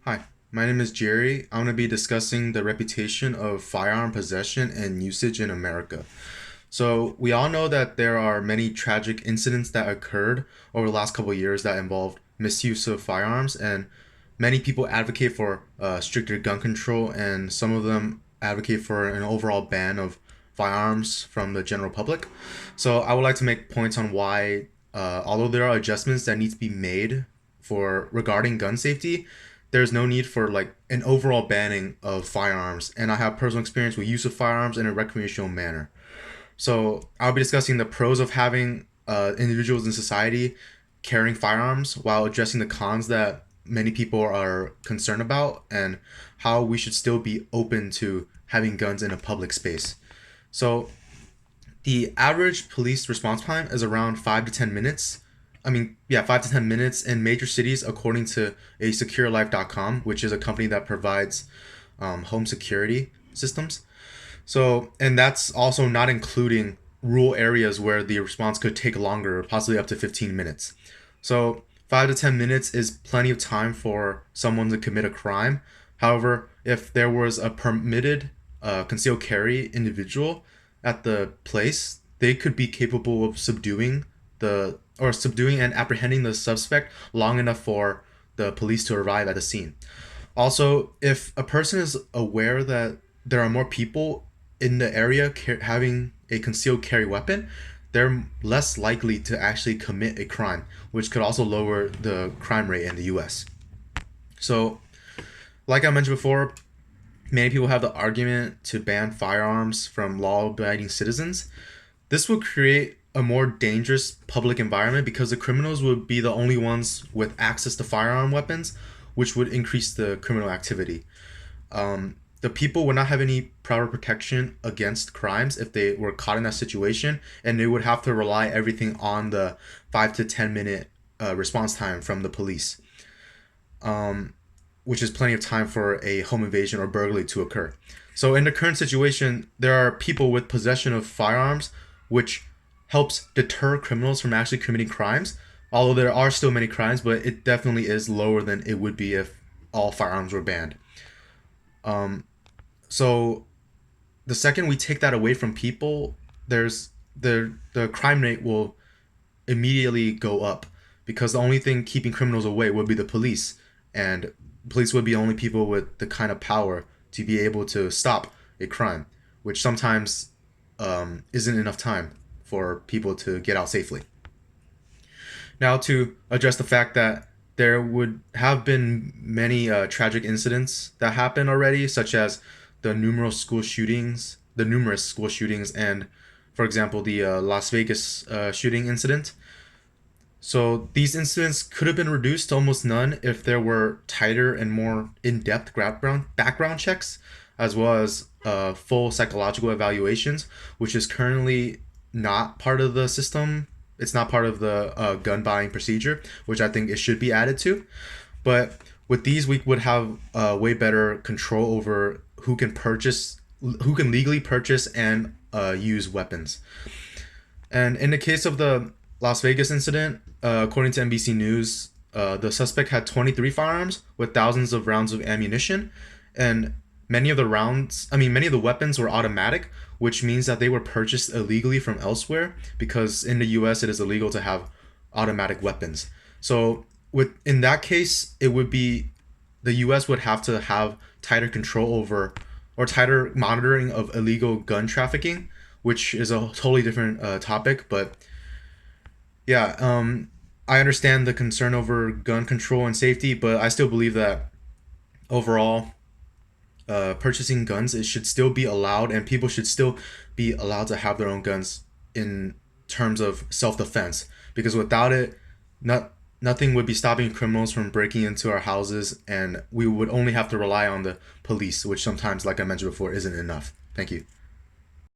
Hi, my name is Jerry. I'm going to be discussing the reputation of firearm possession and usage in America. So, we all know that there are many tragic incidents that occurred over the last couple of years that involved misuse of firearms, and many people advocate for stricter gun control, and some of them advocate for an overall ban of firearms from the general public. So, I would like to make points on why, although there are adjustments that need to be made for regarding gun safety, there's no need for like an overall banning of firearms. And I have personal experience with use of firearms in a recreational manner. So I'll be discussing the pros of having individuals in society carrying firearms while addressing the cons that many people are concerned about, and how we should still be open to having guns in a public space. So the average police response time is around 5 to 10 minutes. I mean, yeah, 5 to 10 minutes in major cities, according to a SecureLife.com, which is a company that provides home security systems. So, and that's also not including rural areas where the response could take longer, possibly up to 15 minutes. So, 5 to 10 minutes is plenty of time for someone to commit a crime. However, if there was a permitted concealed carry individual at the place, they could be capable of subduing and apprehending the suspect long enough for the police to arrive at the scene. Also, if a person is aware that there are more people in the area having a concealed carry weapon, they're less likely to actually commit a crime, which could also lower the crime rate in the US. So, like I mentioned before, many people have the argument to ban firearms from law abiding citizens. This would create a more dangerous public environment because the criminals would be the only ones with access to firearm weapons, which would increase the criminal activity. The people would not have any proper protection against crimes if they were caught in that situation, and they would have to rely everything on the 5 to 10 minute response time from the police, which is plenty of time for a home invasion or burglary to occur. So, in the current situation, there are people with possession of firearms, which helps deter criminals from actually committing crimes. Although there are still many crimes, but it definitely is lower than it would be if all firearms were banned. So the second we take that away from people, there's the crime rate will immediately go up, because the only thing keeping criminals away would be the police, and police would be the only people with the kind of power to be able to stop a crime, which sometimes isn't enough time for people to get out safely. Now, to address the fact that there would have been many tragic incidents that happened already, such as the numerous school shootings, and, for example, the Las Vegas shooting incident. So these incidents could have been reduced to almost none if there were tighter and more in-depth background checks, as well as full psychological evaluations, which is currently not part of the system. It's not part of the gun buying procedure, which I think it should be added to. But with these, we would have way better control over who can legally purchase and use weapons. And in the case of the Las Vegas incident, according to NBC News, the suspect had 23 firearms with thousands of rounds of ammunition, and many of the weapons were automatic, which means that they were purchased illegally from elsewhere, because in the US it is illegal to have automatic weapons. So in that case, it would be the US would have to have tighter control over, or tighter monitoring of illegal gun trafficking, which is a totally different topic. But yeah, I understand the concern over gun control and safety, but I still believe that overall, purchasing guns, it should still be allowed, and people should still be allowed to have their own guns in terms of self-defense. Because without it, nothing would be stopping criminals from breaking into our houses, and we would only have to rely on the police, which sometimes, like I mentioned before, isn't enough. Thank you.